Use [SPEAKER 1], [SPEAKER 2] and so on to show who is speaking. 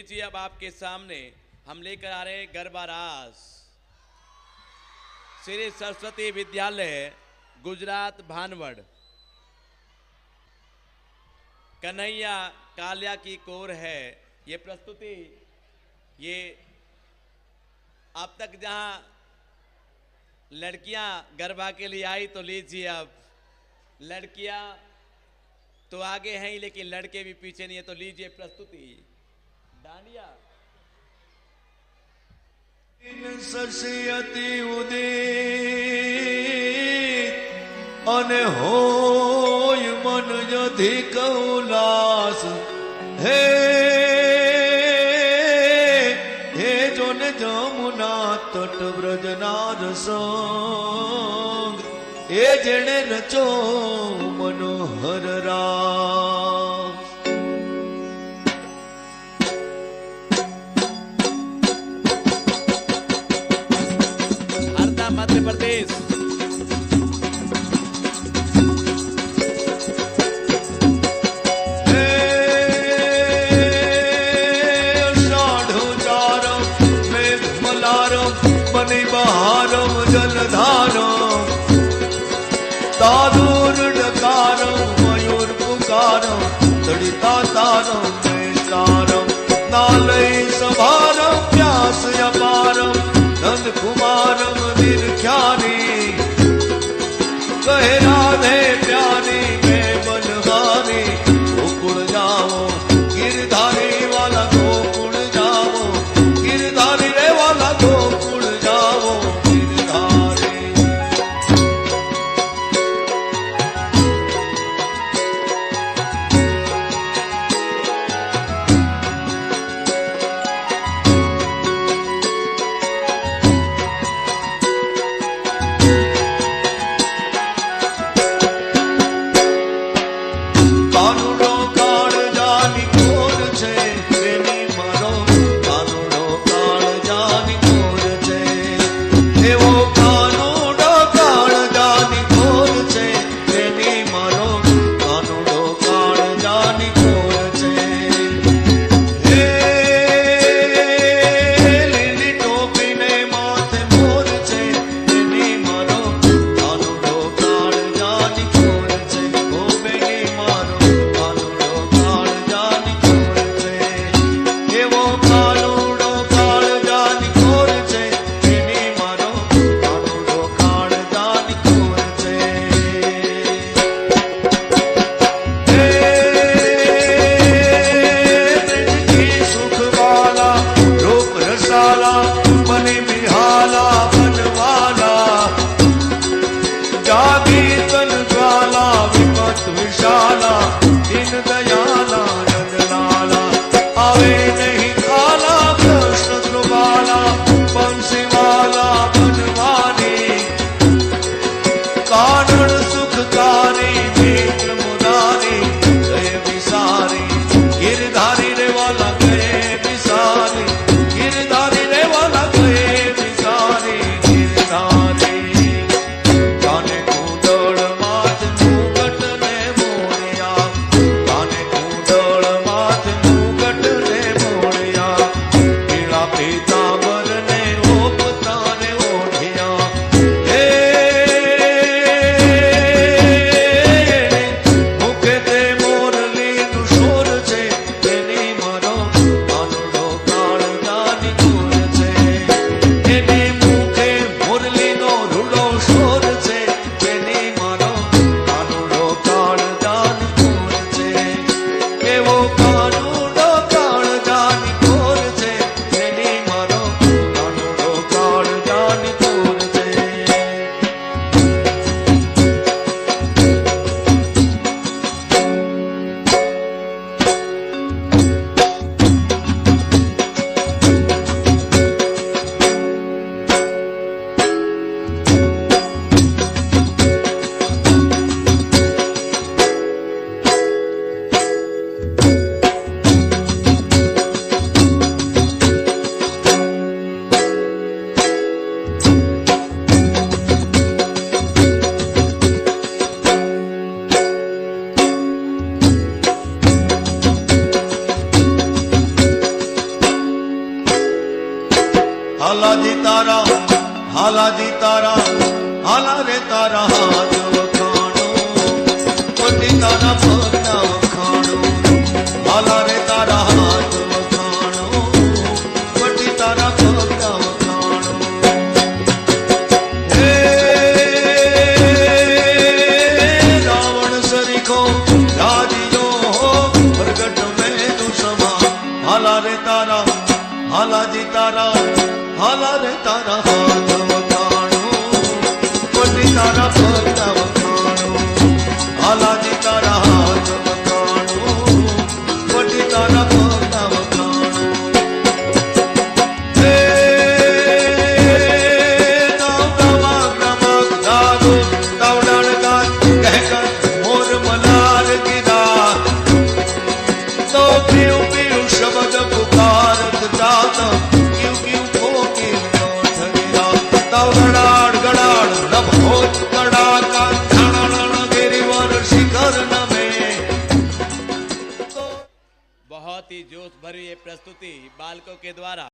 [SPEAKER 1] लीजिए अब आपके सामने हम लेकर आ रहे हैं गरबा रास। श्री सरस्वती विद्यालय गुजरात भानवड़ कन्हैया कालिया की कोर है ये प्रस्तुति। ये अब तक जहां लड़कियां गरबा के लिए आई तो लीजिए अब लड़कियां तो आगे हैं लेकिन लड़के भी पीछे नहीं है, तो लीजिए प्रस्तुति डांडिया।
[SPEAKER 2] सस्यति उदित अने होय मन अधिक उल्लास हे हे जोन जमुना तट ब्रजनार संग ए जेने रचो मनोहर राम।
[SPEAKER 1] हरदा मध्य प्रदेश।
[SPEAKER 2] बहारम जलधारम तादूर डकारम मयूर पुकारम तड़िता तारम नेसारम नालय सभारम व्यास अपारम नंद कुमारम निर्ख्यानी कहे राधे प्यारी मैं बनहारी गोकुल जाओ गिरधारी वाला गोकुल जाओ गिरधारी रे वाला गोकुल विशाला दिन दयाला नंदलाला आवे नहीं હાલાજી તારા હાલા રે તારા હાથ વખાણો પતિ તારા પગના વખાણો હાલા રે તારા હાથ વખાણો પતિ તારા પગના વખાણો હે રાવણ સરીખો રાજીયો પ્રગટ મેં તું સમા હાલા રે તારા હાલાજી તારા હાલા રે તારા હાથ વખાણો પતિ તારા પગના વખાણો હાલાજી તારા હાથ વખાણો પતિ તારા પગના વખાણો હે નમક દાદો તાવડાણ ગાત કહેકર મોર મલાર ગીરા તો પીઉ પીઉ શબ્દ પુકારત જાત ક્યુ ક્યુ કોકી નોઠ ગીરા તાવડાણ ગડાણ નભોત કડાકા ધણણ ગિરિવર શિખર નમે
[SPEAKER 1] बहुत ही जोश भरी ये प्रस्तुति बालकों के द्वारा